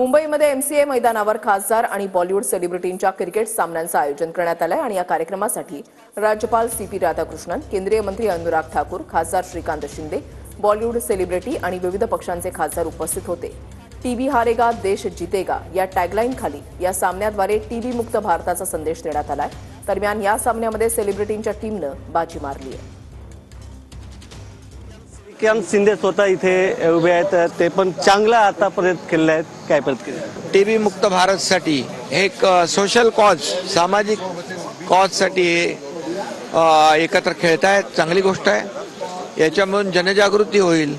मुंबईमध्ये एमसीए मैदानावर खासदार आणि बॉलिवूड सेलिब्रिटींच्या क्रिकेट सामन्यांचं आयोजन करण्यात आलंय आणि या कार्यक्रमासाठी राज्यपाल सीपी राधाकृष्णन, केंद्रीय मंत्री अनुराग ठाकूर, खासदार श्रीकांत शिंदे, बॉलिवूड सेलिब्रिटी आणि विविध पक्षांचे खासदार उपस्थित होते। टीबी हारेगा देश जीतेगा या टॅगलाईन खाली या सामन्याद्वारे टीबी मुक्त भारताचा संदेश देण्यात आलाय। दरम्यान या सामन्यामध्ये सेलिब्रिटींच्या टीमनं बाजी मारली आहे। श्रीकांत शिंदे स्वतः इथे उभे आहेत, ते पण चांगला आतापर्यंत खेळले आहेत। काय प्रतिक्रिया? टीबी मुक्त भारतसाठी एक सोशल कॉज, सामाजिक कॉजसाठी एकत्र खेळतायत, चांगली गोष्ट आहे। याच्यामधून जनजागृती होईल,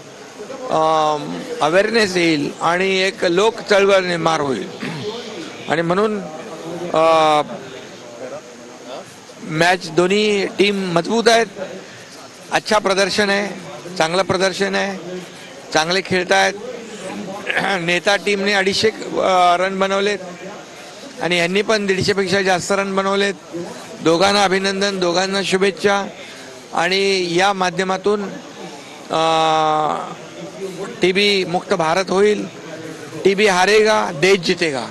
अवेअरनेस येईल आणि एक लोक चळवळ निर्माण होईल आणि म्हणून मॅच दोन्ही टीम मजबूत आहेत, अच्छा प्रदर्शन आहे, चांगलं प्रदर्शन आहे, चांगले खेळतायत। नेता टीमने 250 रन बनवलेत आणि यांनी पण 150 पेक्षा जास्त रन बनवलेत। दोघांना अभिनंदन, दोघांना शुभेच्छा आणि या माध्यमातून टीबी मुक्त भारत होईल। टीबी हारेगा देश जितेगा।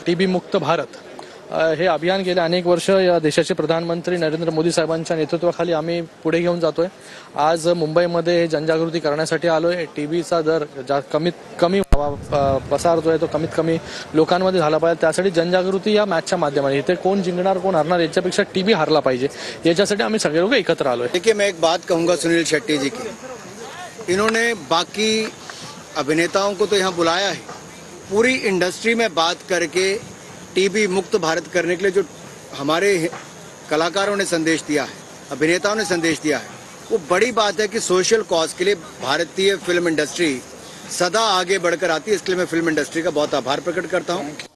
टीबी मुक्त भारत हे अभियान गेले अनेक वर्ष या देशाचे प्रधानमंत्री नरेंद्र मोदी साहेबांच्या नेतृत्वाखाली आम्ही पुढे घेऊन जातोय। आज मुंबईमध्ये जनजागृती करण्यासाठी आलोय। टीबीचा दर कमीत कमी पसरतोय, तो कमीत कमी लोकांमध्ये झाला पाहिजे। त्यासाठी जनजागृती या मॅचच्या माध्यमाने, इथे कोण जिंकणार कोण हरणार याच्यापेक्षा टीबी हारला पाहिजे, याच्यासाठी आम्ही सगळे लोक एकत्र आलोय। देखिए, मैं एक बात कहूंगा सुनील शेट्टी जी की, इन्होंने बाकी अभिनेताओं को तो यहाँ बुलाया है, पूरी इंडस्ट्री में बात करके टीबी मुक्त भारत करने के लिए जो हमारे कलाकारों ने संदेश दिया है, अभिनेताओं ने संदेश दिया है, वो बड़ी बात है कि सोशल कॉज के लिए भारतीय फिल्म इंडस्ट्री सदा आगे बढ़कर आती है। इसके लिए मैं फिल्म इंडस्ट्री का बहुत आभार प्रकट करता हूँ।